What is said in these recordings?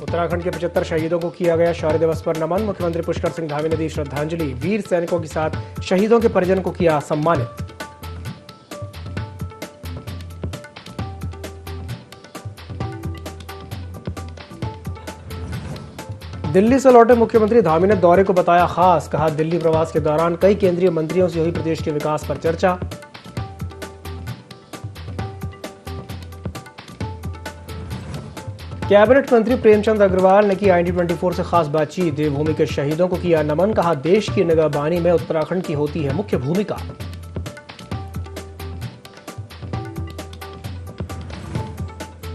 उत्तराखंड के 75 शहीदों को किया गया शौर्य दिवस पर नमन। मुख्यमंत्री पुष्कर सिंह धामी ने दी श्रद्धांजलि। वीर सैनिकों के साथ शहीदों के परिजन को किया सम्मानित। दिल्ली से लौटे मुख्यमंत्री धामी ने दौरे को बताया खास। कहा, दिल्ली प्रवास के दौरान कई केंद्रीय मंत्रियों से हुई प्रदेश के विकास पर चर्चा। कैबिनेट मंत्री प्रेमचंद अग्रवाल ने की IND24 से खास बातचीत। देवभूमि के शहीदों को किया नमन। कहा, देश की निगहबानी में उत्तराखंड की होती है मुख्य भूमिका।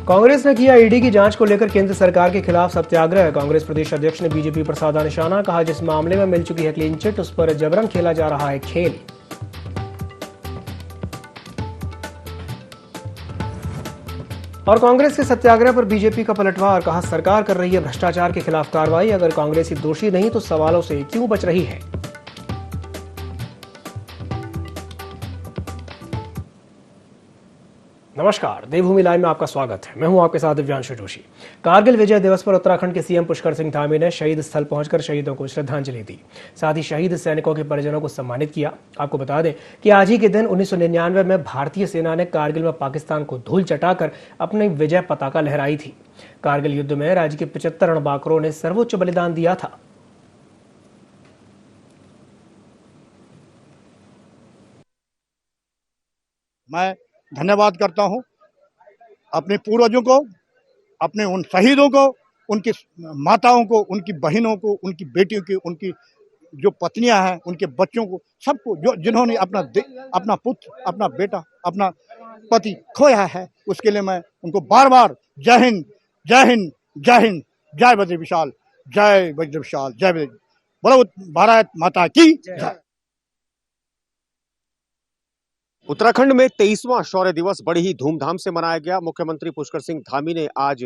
कांग्रेस ने किया ईडी की जांच को लेकर केंद्र सरकार के खिलाफ सत्याग्रह। कांग्रेस प्रदेश अध्यक्ष ने बीजेपी पर साधा निशाना। कहा, जिस मामले में मिल चुकी है क्लीन चिट, उस पर जबरन खेला जा रहा है खेल। और कांग्रेस के सत्याग्रह पर बीजेपी का पलटवार। कहा, सरकार कर रही है भ्रष्टाचार के खिलाफ कार्रवाई। अगर कांग्रेस ही दोषी नहीं तो सवालों से क्यों बच रही है। नमस्कार, देवभूमि लाइव में आपका स्वागत है। मैं हूं आपके साथ दिव्यांशु जोशी। कारगिल विजय दिवस पर उत्तराखंड के सीएम पुष्कर सिंह धामी ने शहीद स्थल पहुंचकर शहीदों को श्रद्धांजलि दी। साथ ही शहीद सैनिकों के परिजनों को सम्मानित किया। आपको बता दें कि आज ही के दिन 1999 में भारतीय सेना ने कारगिल में पाकिस्तान को धूल चटाकर अपनी विजय पताका लहराई थी। कारगिल युद्ध में राज्य के 75 रणबांकुरों ने सर्वोच्च बलिदान दिया था। मैं धन्यवाद करता हूं अपने पूर्वजों को, अपने उन शहीदों को, उनकी माताओं को, उनकी बहनों को, उनकी बेटियों की, उनकी जो पत्नियां हैं, उनके बच्चों को, सबको जो जिन्होंने अपना पुत्र, अपना बेटा, अपना पति खोया है, उसके लिए मैं उनको बार बार जय हिंद, जय हिंद, जय हिंद, जय बजरंग विशाल, जय बजरंग विशाल, जय बजरंग, बोलो भारत माता की जय। उत्तराखंड में 23वां शौर्य दिवस बड़ी ही धूमधाम से मनाया गया। मुख्यमंत्री पुष्कर सिंह धामी ने आज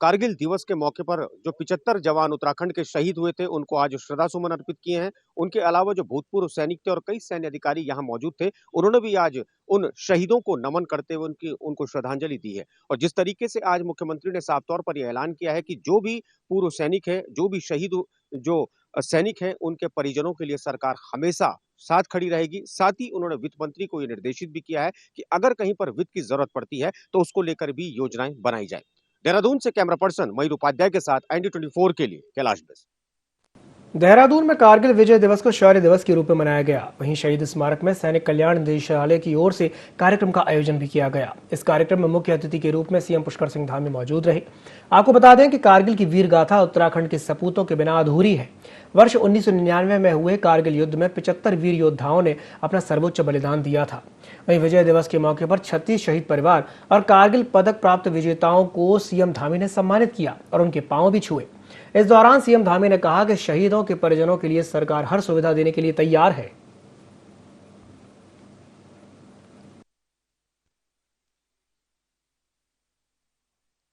कारगिल दिवस के मौके पर जो 75 जवान उत्तराखंड के शहीद हुए थे, उनको आज श्रद्धा सुमन अर्पित किए हैं। उनके अलावा जो भूतपूर्व सैनिक थे और कई सैन्य अधिकारी यहाँ मौजूद थे, उन्होंने भी आज उन शहीदों को नमन करते हुए उनको श्रद्धांजलि दी है। और जिस तरीके से आज मुख्यमंत्री ने साफ तौर पर यह ऐलान किया है कि जो भी पूर्व सैनिक है, जो भी शहीद जो सैनिक हैं, उनके परिजनों के लिए सरकार हमेशा साथ खड़ी रहेगी। साथ ही उन्होंने वित्त मंत्री को यह निर्देशित भी किया है कि अगर कहीं पर वित्त की जरूरत पड़ती है तो उसको लेकर भी योजनाएं बनाई जाए। देहरादून से कैमरा पर्सन मयूर उपाध्याय के साथ IND24 के लिए कैलाश बेस। देहरादून में कारगिल विजय दिवस को शौर्य दिवस के रूप में मनाया गया। वहीं शहीद स्मारक में सैनिक कल्याण निदेशालय की ओर से कार्यक्रम का आयोजन भी किया गया। इस कार्यक्रम में मुख्य अतिथि के रूप में सीएम पुष्कर सिंह धामी मौजूद रहे। आपको बता दें कि कारगिल की वीर गाथा उत्तराखंड के सपूतों के बिना अधूरी है। वर्ष 1999 में हुए कारगिल युद्ध में 75 वीर योद्धाओं ने अपना सर्वोच्च बलिदान दिया था। वहीं विजय दिवस के मौके पर 36 शहीद परिवार और कारगिल पदक प्राप्त विजेताओं को सीएम धामी ने सम्मानित किया और उनके पांव भी छुए। इस दौरान सीएम धामी ने कहा कि शहीदों के परिजनों के लिए सरकार हर सुविधा देने के लिए तैयार है।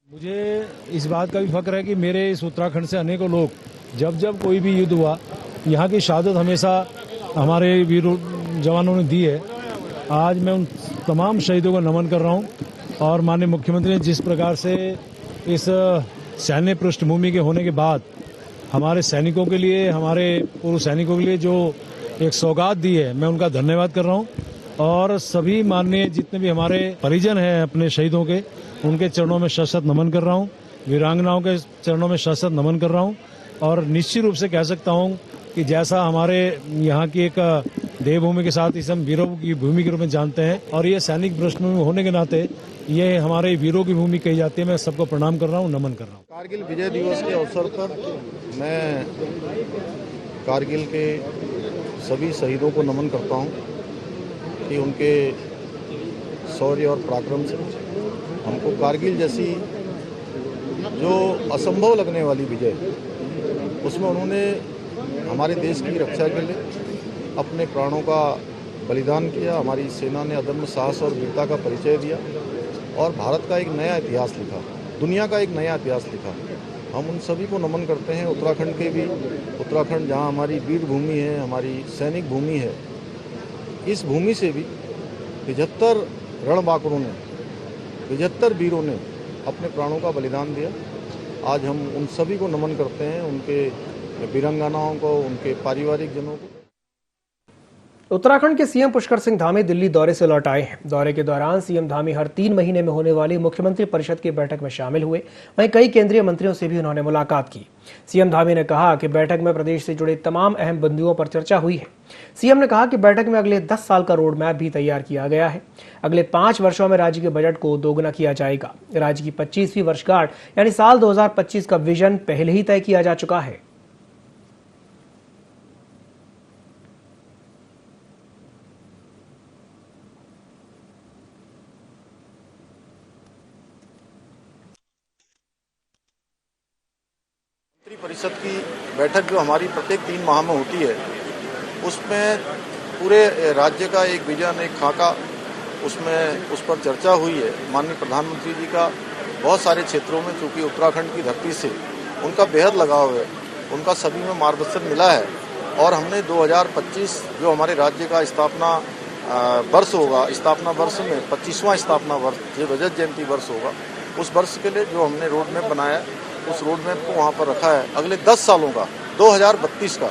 मुझे इस बात का भी फक्र है कि मेरे इस उत्तराखंड से अनेकों लोग जब जब कोई भी युद्ध हुआ, यहाँ की शहादत हमेशा हमारे वीर जवानों ने दी है। आज मैं उन तमाम शहीदों को नमन कर रहा हूँ। और माननीय मुख्यमंत्री ने जिस प्रकार से इस सैन्य पृष्ठभूमि के होने के बाद हमारे सैनिकों के लिए, हमारे पूर्व सैनिकों के लिए जो एक सौगात दी है, मैं उनका धन्यवाद कर रहा हूँ। और सभी माननीय जितने भी हमारे परिजन हैं अपने शहीदों के, उनके चरणों में शत शत नमन कर रहा हूँ। वीरांगनाओं के चरणों में शत शत नमन कर रहा हूँ। और निश्चित रूप से कह सकता हूँ कि जैसा हमारे यहाँ की एक देवभूमि के साथ इसे हम वीरों की भूमि के रूप में जानते हैं, और ये सैनिक पृष्ठभूमि होने के नाते ये हमारे वीरों की भूमि कही जाती है। मैं सबको प्रणाम कर रहा हूँ, नमन कर रहा हूँ। कारगिल विजय दिवस के अवसर पर मैं कारगिल के सभी शहीदों को नमन करता हूँ कि उनके शौर्य और पराक्रम से हमको कारगिल जैसी जो असंभव लगने वाली विजय, उसमें उन्होंने हमारे देश की रक्षा के लिए अपने प्राणों का बलिदान किया। हमारी सेना ने अदम्य साहस और वीरता का परिचय दिया और भारत का एक नया इतिहास लिखा, दुनिया का एक नया इतिहास लिखा। हम उन सभी को नमन करते हैं। उत्तराखंड के भी, उत्तराखंड जहां हमारी वीर भूमि है, हमारी सैनिक भूमि है, इस भूमि से भी 75 रणबांकुरों ने, 75 वीरों ने अपने प्राणों का बलिदान दिया। आज हम उन सभी को नमन करते हैं, उनके वीरांगनाओं को, उनके पारिवारिक जनों को। उत्तराखंड के सीएम पुष्कर सिंह धामी दिल्ली दौरे से लौट आए हैं। दौरे के दौरान सीएम धामी हर 3 महीने में होने वाली मुख्यमंत्री परिषद की बैठक में शामिल हुए। वहीं कई केंद्रीय मंत्रियों से भी उन्होंने मुलाकात की। सीएम धामी ने कहा कि बैठक में प्रदेश से जुड़े तमाम अहम बिंदुओं पर चर्चा हुई है। सीएम ने कहा कि बैठक में अगले 10 साल का रोड मैप भी तैयार किया गया है। अगले 5 वर्षों में राज्य के बजट को दोगुना किया जाएगा। राज्य की 25वीं वर्षगांठ यानी साल 2025 का विजन पहले ही तय किया जा चुका है। मंत्री परिषद की बैठक जो हमारी प्रत्येक 3 माह में होती है, उसमें पूरे राज्य का एक विजन, एक खाका, उस पर चर्चा हुई है। माननीय प्रधानमंत्री जी का बहुत सारे क्षेत्रों में, चूंकि उत्तराखंड की धरती से उनका बेहद लगाव है, उनका सभी में मार्गदर्शन मिला है। और हमने 2025 जो हमारे राज्य का स्थापना वर्ष होगा, स्थापना वर्ष में 25वां स्थापना वर्ष, जो रजत जयंती वर्ष होगा, उस वर्ष के लिए जो हमने रोड मैप बनाया है, उस रोड मैप को वहाँ पर रखा है। अगले 10 सालों का, 2032 का,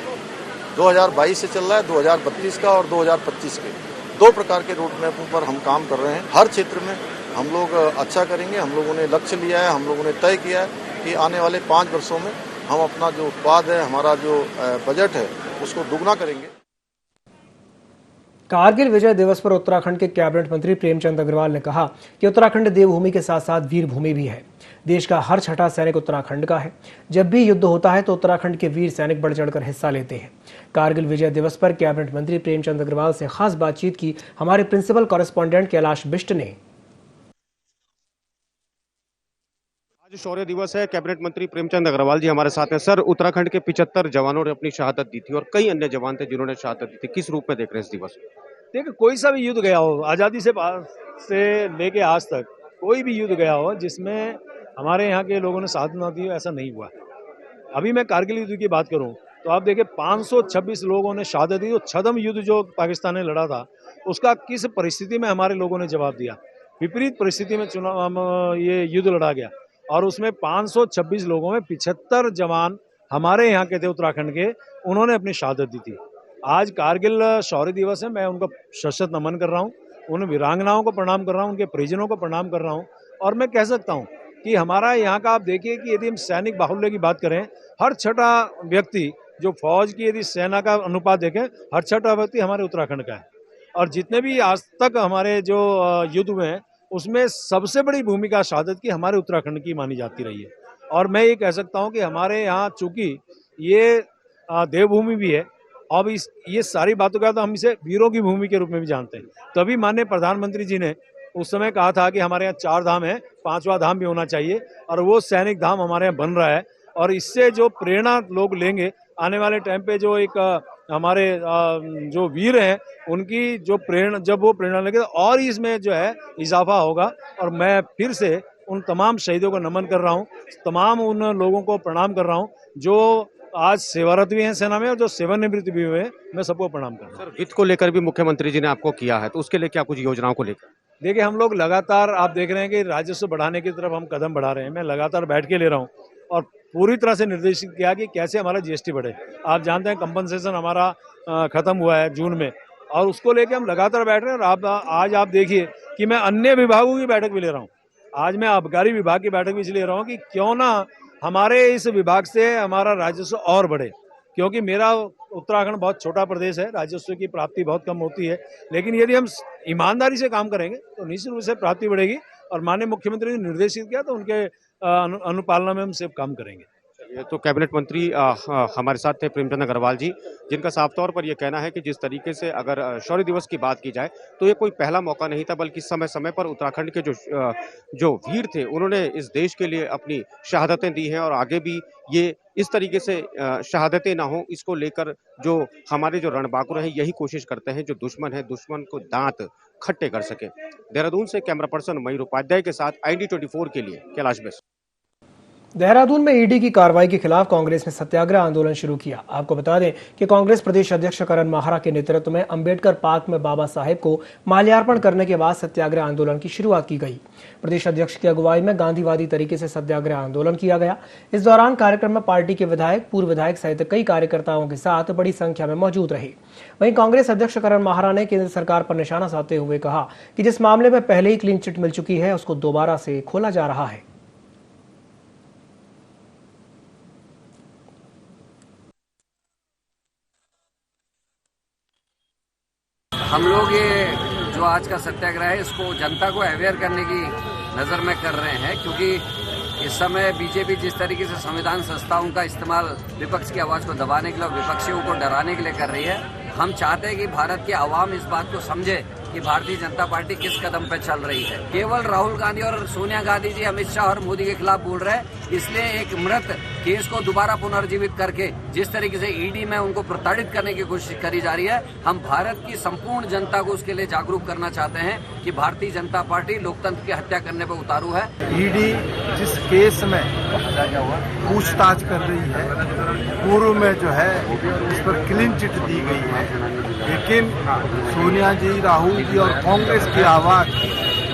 2022 से चल रहा है, 2032 का और 2025 के 2 प्रकार के रोड मैपों पर हम काम कर रहे हैं। हर क्षेत्र में हम लोग अच्छा करेंगे। हम लोगों ने लक्ष्य लिया है, हम लोगों ने तय किया है कि आने वाले 5 वर्षों में हम अपना जो उत्पाद है, हमारा जो बजट है, उसको दुगना करेंगे। कारगिल विजय दिवस पर उत्तराखंड के कैबिनेट मंत्री प्रेमचंद अग्रवाल ने कहा कि उत्तराखंड देवभूमि के साथ साथ वीर भूमि भी है। देश का हर छठा सैनिक उत्तराखंड का है। जब भी युद्ध होता है तो उत्तराखंड के वीर सैनिक बढ़ चढ़कर हिस्सा लेते हैं। कारगिल विजय दिवस पर कैबिनेट मंत्री प्रेमचंद अग्रवाल से खास बातचीत की हमारे प्रिंसिपल कॉरेस्पॉन्डेंट कैलाश बिष्ट ने। आज शौर्य दिवस है। कैबिनेट मंत्री प्रेमचंद अग्रवाल जी हमारे साथ हैं। सर, उत्तराखंड के 75 जवानों ने अपनी शहादत दी थी और कई अन्य जवान थे जिन्होंने शहादत दी थी। किस रूप में देख रहे हैं इस दिवस को? देखिए, कोई सा भी युद्ध गया हो, आज़ादी से लेके आज तक कोई भी युद्ध गया हो जिसमें हमारे यहाँ के लोगों ने साथ ना दी हो, ऐसा नहीं हुआ। अभी मैं कारगिल युद्ध की बात करूं तो आप देखिए 526 लोगों ने शहादत दी। तो छद्म युद्ध जो पाकिस्तान ने लड़ा था, उसका किस परिस्थिति में हमारे लोगों ने जवाब दिया। विपरीत परिस्थिति में ये युद्ध लड़ा गया और उसमें 526 लोगों में 75 जवान हमारे यहाँ के थे उत्तराखंड के, उन्होंने अपनी शहादत दी थी। आज कारगिल शौर्य दिवस है। मैं उनका शत नमन कर रहा हूँ, उन वीरांगनाओं को प्रणाम कर रहा हूँ, उनके परिजनों को प्रणाम कर रहा हूँ। और मैं कह सकता हूँ कि हमारा यहाँ का आप देखिए कि यदि हम सैनिक बाहुल्य की बात करें, हर छठा व्यक्ति जो फौज की यदि सेना का अनुपात देखें, हर छठा व्यक्ति हमारे उत्तराखंड का है। और जितने भी आज तक हमारे जो युद्ध हुए हैं, उसमें सबसे बड़ी भूमिका शहादत की हमारे उत्तराखंड की मानी जाती रही है। और मैं ये कह सकता हूँ कि हमारे यहाँ चूंकि ये देवभूमि भी है, अब ये सारी बातों का तो हम इसे वीरों की भूमि के रूप में भी जानते हैं। तभी माननीय प्रधानमंत्री जी ने उस समय कहा था कि हमारे यहाँ 4 धाम है, 5वां धाम भी होना चाहिए, और वो सैनिक धाम हमारे यहाँ बन रहा है। और इससे जो प्रेरणा लोग लेंगे आने वाले टाइम पे, जो एक हमारे जो वीर हैं उनकी जो प्रेरणा, जब वो प्रेरणा लेंगे तो और इसमें जो है इजाफा होगा। और मैं फिर से उन तमाम शहीदों को नमन कर रहा हूँ, तमाम उन लोगों को प्रणाम कर रहा हूँ जो आज सेवारत भी हैं सेना में और जो सेवानिवृत्त भी हुए हैं। मैं सबको प्रणाम कर रहा हूँ। सर, वित्त को लेकर भी मुख्यमंत्री जी ने आपको किया है, तो उसके लिए क्या कुछ योजनाओं को लेकर? देखिए, हम लोग लगातार आप देख रहे हैं कि राजस्व बढ़ाने की तरफ हम कदम बढ़ा रहे हैं। मैं लगातार बैठ के ले रहा हूँ और पूरी तरह से निर्देशित किया कि कैसे हमारा जीएसटी बढ़े। आप जानते हैं कंपनसेशन हमारा खत्म हुआ है जून में, और उसको लेके हम लगातार बैठ रहे हैं। और आज आप देखिए कि मैं अन्य विभागों की बैठक भी ले रहा हूँ। आज मैं आबकारी विभाग की बैठक भी इसलिए ले रहा हूँ कि क्यों ना हमारे इस विभाग से हमारा राजस्व और बढ़े, क्योंकि मेरा उत्तराखंड बहुत छोटा प्रदेश है, राजस्व की प्राप्ति बहुत कम होती है। लेकिन यदि हम ईमानदारी से काम करेंगे तो निश्चित रूप से प्राप्ति बढ़ेगी। और माननीय मुख्यमंत्री ने निर्देशित किया तो उनके अनुपालना में हम सब काम करेंगे। ये तो कैबिनेट मंत्री हमारे साथ थे प्रेमचंद अग्रवाल जी, जिनका साफ तौर पर यह कहना है कि जिस तरीके से अगर शौर्य दिवस की बात की जाए तो ये कोई पहला मौका नहीं था, बल्कि समय समय पर उत्तराखंड के जो वीर थे उन्होंने इस देश के लिए अपनी शहादतें दी हैं और आगे भी ये इस तरीके से शहादतें ना हो, इसको लेकर जो हमारे जो रणबांकुर हैं यही कोशिश करते हैं, जो दुश्मन है दुश्मन को दांत खट्टे कर सके। देहरादून से कैमरा पर्सन मयूर उपाध्याय के साथ ID24 के लिए कैलाश बिष्ट। देहरादून में ईडी की कार्रवाई के खिलाफ कांग्रेस ने सत्याग्रह आंदोलन शुरू किया। आपको बता दें कि कांग्रेस प्रदेश अध्यक्ष करण माहरा के नेतृत्व में अंबेडकर पार्क में बाबा साहेब को माल्यार्पण करने के बाद सत्याग्रह आंदोलन की शुरुआत की गई। प्रदेश अध्यक्ष की अगुवाई में गांधीवादी तरीके से सत्याग्रह आंदोलन किया गया। इस दौरान कार्यक्रम में पार्टी के विधायक, पूर्व विधायक सहित कई कार्यकर्ताओं के साथ बड़ी संख्या में मौजूद रहे। वहीं कांग्रेस अध्यक्ष करण माहरा ने केंद्र सरकार पर निशाना साधते हुए कहा कि जिस मामले में पहले ही क्लीन चिट मिल चुकी है, उसको दोबारा से खोला जा रहा है। हम लोग ये जो आज का सत्याग्रह है इसको जनता को अवेयर करने की नज़र में कर रहे हैं, क्योंकि इस समय बीजेपी जिस तरीके से संविधान संस्थाओं का इस्तेमाल विपक्ष की आवाज़ को दबाने के लिए और विपक्षियों को डराने के लिए कर रही है। हम चाहते हैं कि भारत की आवाम इस बात को समझे कि भारतीय जनता पार्टी किस कदम पर चल रही है। केवल राहुल गांधी और सोनिया गांधी जी अमित शाह और मोदी के खिलाफ बोल रहे हैं, इसलिए एक मृत केस को दोबारा पुनर्जीवित करके जिस तरीके से ईडी में उनको प्रताड़ित करने की कोशिश करी जा रही है, हम भारत की संपूर्ण जनता को उसके लिए जागरूक करना चाहते हैं कि भारतीय जनता पार्टी लोकतंत्र की हत्या करने पर उतारू है। ईडी जिस केस में पूछताछ कर रही है, पूर्व में जो है इस पर क्लीन चिट दी गई है, लेकिन सोनिया जी, राहुल जी और कांग्रेस की आवाज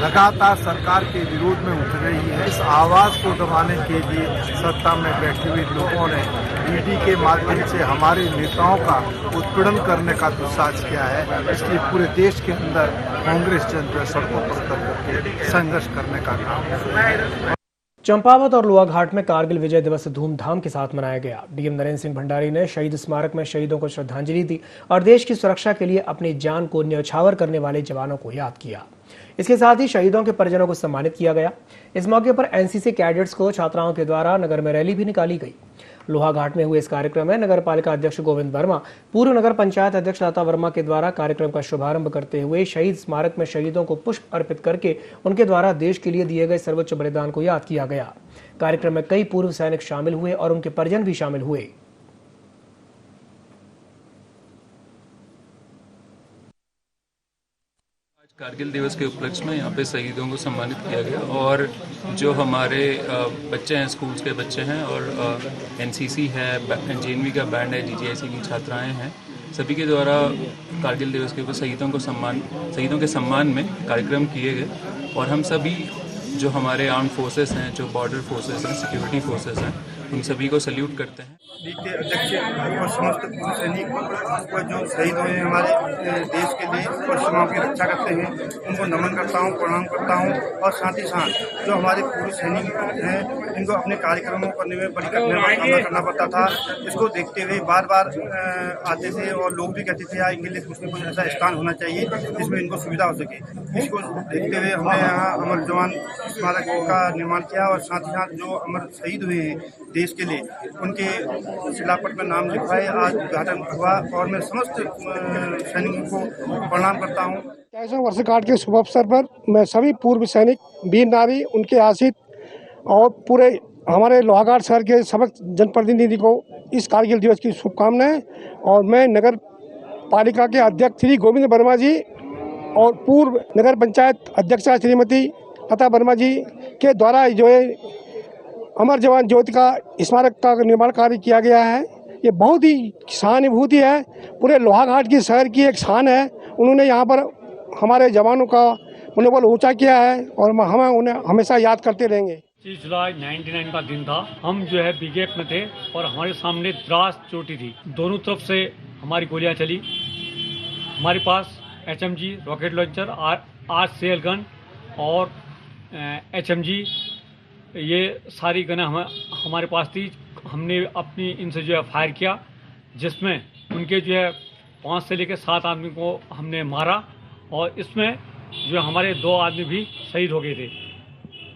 लगातार सरकार के विरोध में उठ रही है। इस आवाज को दबाने के लिए सत्ता में बैठे हुए लोगों ने ईडी के माध्यम से हमारे नेताओं का उत्पीड़न करने का दुस्साहस किया है। इसलिए पूरे देश के अंदर कांग्रेस जनता सड़कों पर उतर करके संघर्ष करने का काम। चंपावत और लोहाघाट में कारगिल विजय दिवस धूमधाम के साथ मनाया गया। डीएम नरेंद्र सिंह भंडारी ने शहीद स्मारक में शहीदों को श्रद्धांजलि दी और देश की सुरक्षा के लिए अपनी जान को न्यौछावर करने वाले जवानों को याद किया। इसके साथ ही शहीदों के परिजनों को सम्मानित किया गया। इस मौके पर एनसीसी कैडेट्स को छात्राओं के द्वारा नगर में रैली भी निकाली गई। लोहाघाट में हुए इस कार्यक्रम में नगर पालिका अध्यक्ष गोविंद वर्मा, पूर्व नगर पंचायत अध्यक्ष लता वर्मा के द्वारा कार्यक्रम का शुभारंभ करते हुए शहीद स्मारक में शहीदों को पुष्प अर्पित करके उनके द्वारा देश के लिए दिए गए सर्वोच्च बलिदान को याद किया गया। कार्यक्रम में कई पूर्व सैनिक शामिल हुए और उनके परिजन भी शामिल हुए। कारगिल दिवस के उपलक्ष्य में यहाँ पे शहीदों को सम्मानित किया गया और जो हमारे बच्चे हैं, स्कूल्स के बच्चे हैं और एनसीसी है, जेएनवी का बैंड है, डीजीआईसी की छात्राएं हैं, सभी के द्वारा कारगिल दिवस के ऊपर शहीदों के सम्मान में कार्यक्रम किए गए। और हम सभी जो हमारे आर्म फोर्सेस हैं, जो बॉर्डर फोर्सेस हैं, सिक्योरिटी फोर्सेस हैं, उन सभी को सल्यूट करते हैं। के अध्यक्ष और समस्त पूर्व सैनिक जो शहीद हुए हैं हमारे देश के लिए और सीमाओं की रक्षा करते हैं, उनको नमन करता हूँ, प्रणाम करता हूँ। और साथ ही साथ जो हमारे पूर्व सैनिक हैं, इनको अपने कार्यक्रमों करने में बड़ी कठिनाई का सामना करना पड़ता था। इसको देखते हुए बार बार आते थे और लोग भी कहते थे यार इनके लिए कुछ न कुछ ऐसा स्थान होना चाहिए जिसमें इनको सुविधा हो सके। इसको देखते हुए हमने यहाँ अमर जवान स्मारक का निर्माण किया और साथ ही साथ जो अमर शहीद हुए हैं देश के लिए, उनके शिलापट में नाम लिखवाए। आज उद्घाटन हुआ और मैं समस्त सैनिकों को प्रणाम करता हूँ। 40 वर्षगांठ के शुभ अवसर पर मैं सभी पूर्व सैनिक, वीर नारी, उनके आश्रित और पूरे हमारे लोहाघाट शहर के समस्त जनप्रतिनिधि को इस कारगिल दिवस की शुभकामनाएं। और मैं नगर पालिका के अध्यक्ष श्री गोविंद वर्मा जी और पूर्व नगर पंचायत अध्यक्षा श्रीमती लता वर्मा जी के द्वारा जो है अमर जवान ज्योति का स्मारक का निर्माण कार्य किया गया है, ये बहुत ही सहानुभूति है। पूरे लोहाघाट की शहर की एक शान है। उन्होंने यहाँ पर हमारे जवानों का मनोबल ऊंचा किया है और हम उन्हें हमेशा याद करते रहेंगे। 25 जुलाई 99 का दिन था। हम जो है बीजेपी में थे और हमारे सामने द्रास चोटी थी। दोनों तरफ से हमारी गोलियां चली। हमारे पास HMG रॉकेट लॉन्चर, आर्सेल गन और HMG, ये सारी गनें हमारे पास थी। हमने अपनी इनसे जो है फायर किया, जिसमें उनके जो है 5 से लेकर 7 आदमी को हमने मारा और इसमें जो हमारे 2 आदमी भी शहीद हो गए थे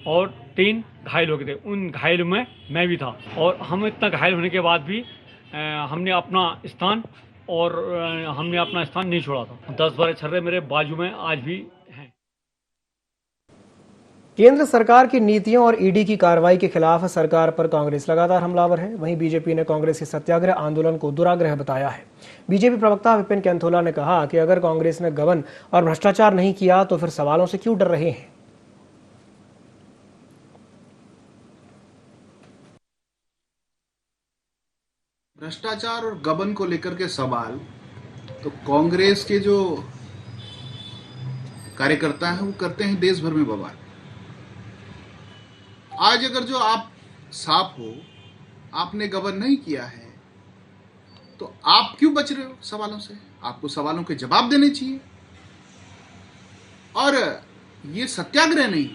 और 3 घायल हो गए थे। उन घायलों में मैं भी था और हम इतना घायल होने के बाद भी हमने अपना स्थान नहीं छोड़ा था। 10-12 छर्रे मेरे बाजू में आज भी हैं। केंद्र सरकार की नीतियों और ईडी की कार्रवाई के खिलाफ सरकार पर कांग्रेस लगातार हमलावर है। वहीं बीजेपी ने कांग्रेस के सत्याग्रह आंदोलन को दुराग्रह बताया है। बीजेपी प्रवक्ता विपिन कैंथोला ने कहा कि अगर कांग्रेस ने गबन और भ्रष्टाचार नहीं किया तो फिर सवालों से क्यों डर रहे हैं। भ्रष्टाचार और गबन को लेकर के सवाल तो कांग्रेस के जो कार्यकर्ता हैं वो करते हैं देश भर में बवाल। आज अगर जो आप साफ हो, आपने गबन नहीं किया है, तो आप क्यों बच रहे हो सवालों से? आपको सवालों के जवाब देने चाहिए। और ये सत्याग्रह नहीं,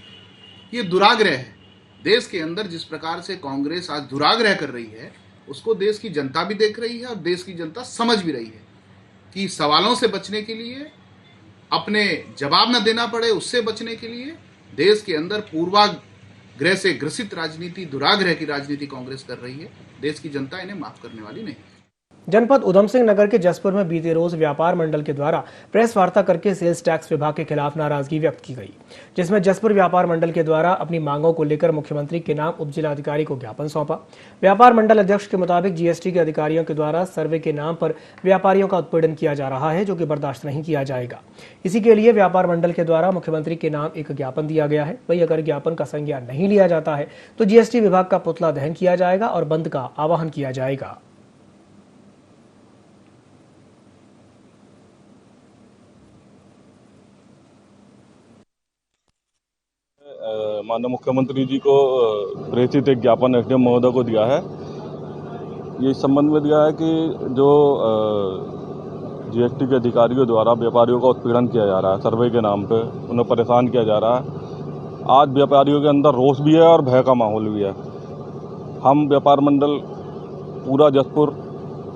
ये दुराग्रह है। देश के अंदर जिस प्रकार से कांग्रेस आज दुराग्रह कर रही है, उसको देश की जनता भी देख रही है और देश की जनता समझ भी रही है कि सवालों से बचने के लिए, अपने जवाब न देना पड़े उससे बचने के लिए, देश के अंदर पूर्वाग्रह से ग्रसित राजनीति, दुराग्रह की राजनीति कांग्रेस कर रही है। देश की जनता इन्हें माफ करने वाली नहीं है। जनपद उधम सिंह नगर के जसपुर में बीते रोज व्यापार मंडल के द्वारा प्रेस वार्ता करके सेल्स टैक्स विभाग के खिलाफ नाराजगी व्यक्त की गई, जिसमें जसपुर व्यापार मंडल के द्वारा अपनी मांगों को लेकर मुख्यमंत्री के नाम उप जिलाधिकारी को ज्ञापन सौंपा। व्यापार मंडल अध्यक्ष के मुताबिक जीएसटी के अधिकारियों के द्वारा सर्वे के नाम पर व्यापारियों का उत्पीड़न किया जा रहा है, जो कि बर्दाश्त नहीं किया जाएगा। इसी के लिए व्यापार मंडल के द्वारा मुख्यमंत्री के नाम एक ज्ञापन दिया गया है। वही अगर ज्ञापन का संज्ञान नहीं लिया जाता है तो जीएसटी विभाग का पुतला दहन किया जाएगा और बंद का आह्वान किया जाएगा। माननीय मुख्यमंत्री जी को प्रेषित एक ज्ञापन एसडीएम महोदय को दिया है। ये इस संबंध में दिया है कि जो जीएसटी के अधिकारियों द्वारा व्यापारियों का उत्पीड़न किया जा रहा है, सर्वे के नाम पे उन्हें परेशान किया जा रहा है। आज व्यापारियों के अंदर रोष भी है और भय का माहौल भी है। हम व्यापार मंडल पूरा जसपुर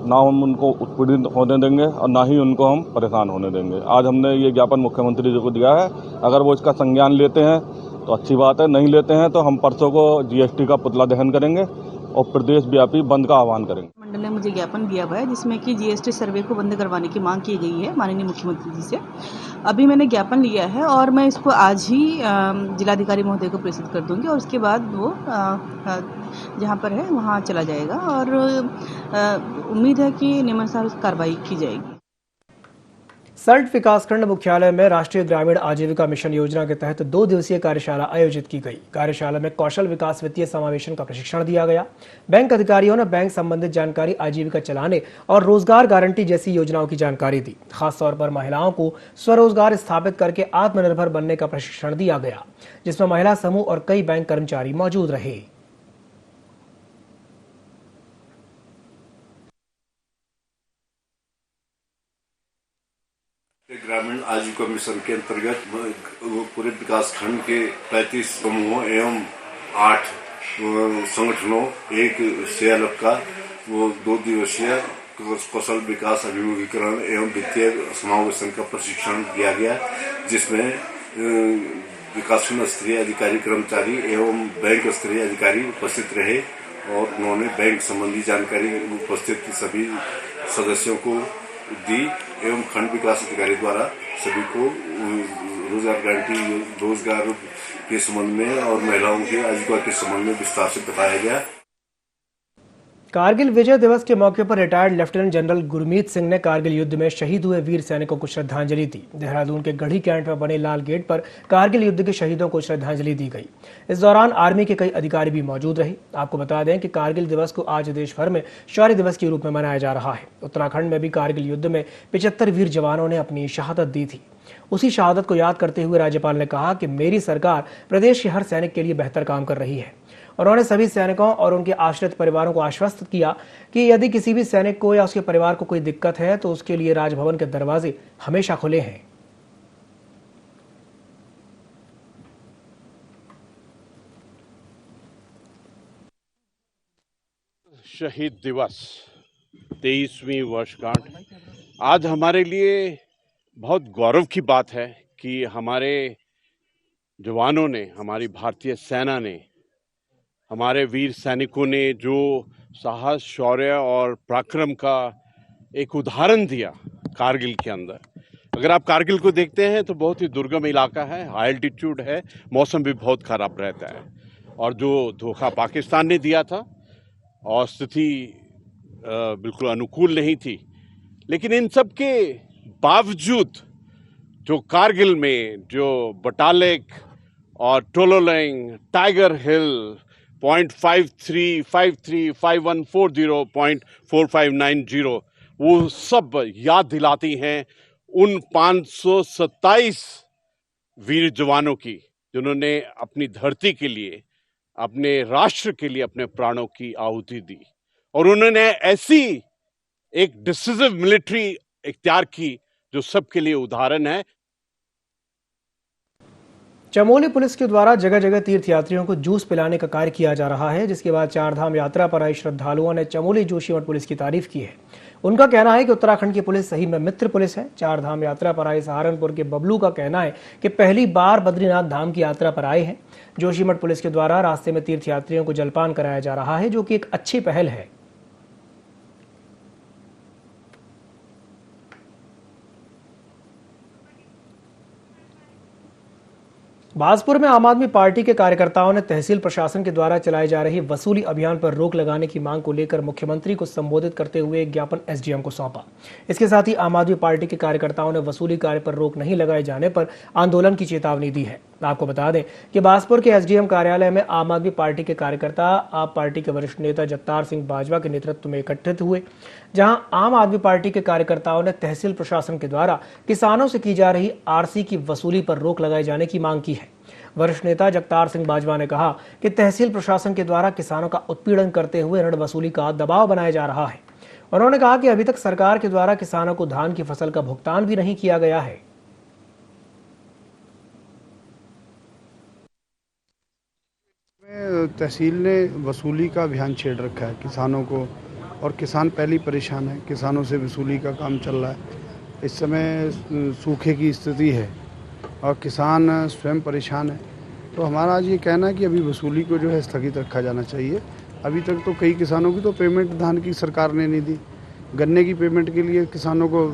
ना हम उनको उत्पीड़ित होने देंगे और ना ही उनको हम परेशान होने देंगे। आज हमने ये ज्ञापन मुख्यमंत्री जी को दिया है। अगर वो इसका संज्ञान लेते हैं तो अच्छी बात है, नहीं लेते हैं तो हम परसों को जीएसटी का पुतला दहन करेंगे और प्रदेश व्यापी बंद का आह्वान करेंगे। मंडल ने मुझे ज्ञापन दिया हुआ है जिसमें कि जीएसटी सर्वे को बंद करवाने की मांग की गई है माननीय मुख्यमंत्री जी से। अभी मैंने ज्ञापन लिया है और मैं इसको आज ही जिलाधिकारी महोदय को प्रेषित कर दूंगी और उसके बाद वो जहाँ पर है वहाँ चला जाएगा और उम्मीद है कि नियमानुसार कार्रवाई की जाएगी। सल्ट विकासखंड मुख्यालय में राष्ट्रीय ग्रामीण आजीविका मिशन योजना के तहत 2 दिवसीय कार्यशाला आयोजित की गई। कार्यशाला में कौशल विकास, वित्तीय समावेशन का प्रशिक्षण दिया गया। बैंक अधिकारियों ने बैंक संबंधित जानकारी, आजीविका चलाने और रोजगार गारंटी जैसी योजनाओं की जानकारी दी। खासतौर पर महिलाओं को स्वरोजगार स्थापित करके आत्मनिर्भर बनने का प्रशिक्षण दिया गया, जिसमें महिला समूह और कई बैंक कर्मचारी मौजूद रहे। ग्रामीण आजीविका मिशन के अंतर्गत पूरे विकास खंड के 35 समूहों एवं 8 संगठनों, एक CLF का वो 2 दिवसीय कौशल विकास अभिमुखीकरण एवं वित्तीय समावेशन का प्रशिक्षण दिया गया, जिसमें विकासखंड स्तरीय अधिकारी, कर्मचारी एवं बैंक स्तरीय अधिकारी उपस्थित रहे और उन्होंने बैंक संबंधी जानकारी उपस्थित सभी सदस्यों को दी एवं खंड विकास अधिकारी द्वारा सभी को रोजगार गारंटी, रोजगार के संबंध में और महिलाओं के आजीविका के संबंध में विस्तार से बताया गया। कारगिल विजय दिवस के मौके पर retired lieutenant general Gurmeet Singh ने कारगिल युद्ध में शहीद हुए वीर सैनिकों को श्रद्धांजलि दी। देहरादून के गढ़ी कैंट में बने लाल गेट पर कारगिल युद्ध के शहीदों को श्रद्धांजलि दी गई। इस दौरान आर्मी के कई अधिकारी भी मौजूद रहे। आपको बता दें कि कारगिल दिवस को आज देश भर में शौर्य दिवस के रूप में मनाया जा रहा है। उत्तराखंड में भी कारगिल युद्ध में 75 वीर जवानों ने अपनी शहादत दी थी। उसी शहादत को याद करते हुए राज्यपाल ने कहा कि मेरी सरकार प्रदेश के हर सैनिक के लिए बेहतर काम कर रही है। उन्होंने सभी सैनिकों और उनके आश्रित परिवारों को आश्वस्त किया कि यदि किसी भी सैनिक को या उसके परिवार को कोई दिक्कत है तो उसके लिए राजभवन के दरवाजे हमेशा खुले हैं। शहीद दिवस 23वीं वर्षगांठ आज हमारे लिए बहुत गौरव की बात है कि हमारे जवानों ने, हमारी भारतीय सेना ने, हमारे वीर सैनिकों ने जो साहस, शौर्य और पराक्रम का एक उदाहरण दिया कारगिल के अंदर। अगर आप कारगिल को देखते हैं तो बहुत ही दुर्गम इलाका है, हाई एल्टीट्यूड है, मौसम भी बहुत खराब रहता है और जो धोखा पाकिस्तान ने दिया था और स्थिति बिल्कुल अनुकूल नहीं थी, लेकिन इन सब के बावजूद जो कारगिल में जो बटालिक और टोलोलेंग, टाइगर हिल, .53535140.4590 वो सब याद दिलाती हैं उन 527 वीर जवानों की जिन्होंने अपनी धरती के लिए, अपने राष्ट्र के लिए अपने प्राणों की आहुति दी और उन्होंने ऐसी एक डिसिसिव मिलिट्री इख्तियार की जो सबके लिए उदाहरण है। चमोली पुलिस के द्वारा जगह जगह तीर्थयात्रियों को जूस पिलाने का कार्य किया जा रहा है, जिसके बाद चारधाम यात्रा पर आए श्रद्धालुओं ने चमोली जोशीमठ पुलिस की तारीफ की है। उनका कहना है कि उत्तराखंड की पुलिस सही में मित्र पुलिस है। चारधाम यात्रा पर आए सहारनपुर के बबलू का कहना है कि पहली बार बद्रीनाथ धाम की यात्रा पर आए हैं। जोशीमठ पुलिस के द्वारा रास्ते में तीर्थयात्रियों को जलपान कराया जा रहा है, जो कि एक अच्छी पहल है। बाजपुर में आम आदमी पार्टी के कार्यकर्ताओं ने तहसील प्रशासन के द्वारा चलाए जा रही वसूली अभियान पर रोक लगाने की मांग को लेकर मुख्यमंत्री को संबोधित करते हुए एक ज्ञापन एसडीएम को सौंपा। इसके साथ ही आम आदमी पार्टी के कार्यकर्ताओं ने वसूली कार्य पर रोक नहीं लगाए जाने पर आंदोलन की चेतावनी दी है। आपको बता दें कि बाजपुर के एसडीएम कार्यालय में आम आदमी पार्टी के कार्यकर्ता आप पार्टी के वरिष्ठ नेता जगतार सिंह बाजवा के नेतृत्व में एकत्रित हुए, जहां आम आदमी पार्टी के कार्यकर्ताओं ने तहसील प्रशासन के द्वारा किसानों से की जा रही आरसी की वसूली पर रोक लगाए जाने की मांग की है। वरिष्ठ नेता जगतार सिंह बाजवा ने कहा कि तहसील प्रशासन के द्वारा किसानों का उत्पीड़न करते हुए ऋण वसूली का दबाव बनाया जा रहा है। उन्होंने कहा कि अभी तक सरकार के द्वारा किसानों को धान की फसल का भुगतान भी नहीं किया गया है। तहसील ने वसूली का अभियान छेड़ रखा है किसानों को, और किसान पहले परेशान है। किसानों से वसूली का काम चल रहा है। इस समय सूखे की स्थिति है और किसान स्वयं परेशान है। तो हमारा आज ये कहना है कि अभी वसूली को जो है स्थगित रखा जाना चाहिए। अभी तक तो कई किसानों की तो पेमेंट धान की सरकार ने नहीं दी। गन्ने की पेमेंट के लिए किसानों को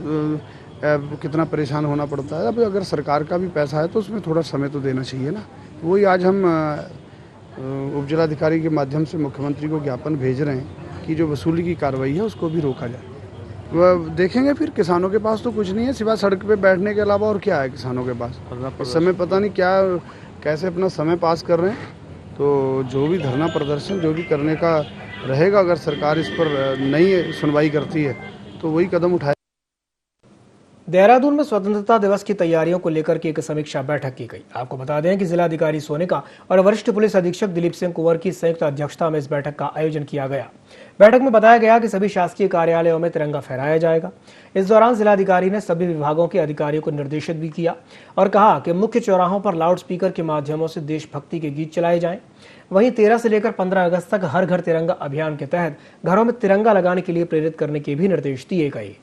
कितना परेशान होना पड़ता है। अब अगर सरकार का भी पैसा है तो उसमें थोड़ा समय तो देना चाहिए ना। वही आज हम उपजिलाधिकारी के माध्यम से मुख्यमंत्री को ज्ञापन भेज रहे हैं कि जो वसूली की कार्रवाई है उसको भी रोका जाए। वह देखेंगे फिर। किसानों के पास तो कुछ नहीं है सिवाय सड़क पे बैठने के अलावा, और क्या है किसानों के पास। इस समय पता नहीं क्या कैसे अपना समय पास कर रहे हैं। तो जो भी धरना प्रदर्शन जो भी करने का रहेगा, अगर सरकार इस पर नहीं सुनवाई करती है तो वही कदम उठाए। देहरादून में स्वतंत्रता दिवस की तैयारियों को लेकर के एक समीक्षा बैठक की गई। आपको बता दें कि जिलाधिकारी सोनिका और वरिष्ठ पुलिस अधीक्षक दिलीप सिंह कुंवर की संयुक्त अध्यक्षता में इस बैठक का आयोजन किया गया। बैठक में बताया गया कि सभी शासकीय कार्यालयों में तिरंगा फहराया जाएगा। इस दौरान जिलाधिकारी ने सभी विभागों के अधिकारियों को निर्देशित भी किया और कहा कि मुख्य चौराहों पर लाउड स्पीकर के माध्यमों से देशभक्ति के गीत चलाए जाएं। वहीं 13 से लेकर 15 अगस्त तक हर घर तिरंगा अभियान के तहत घरों में तिरंगा लगाने के लिए प्रेरित करने के भी निर्देश दिए गए।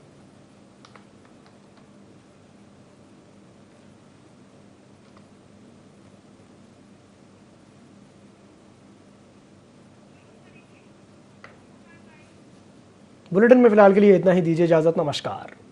बुलेटिन में फिलहाल के लिए इतना ही। दीजिए इजाजत। नमस्कार।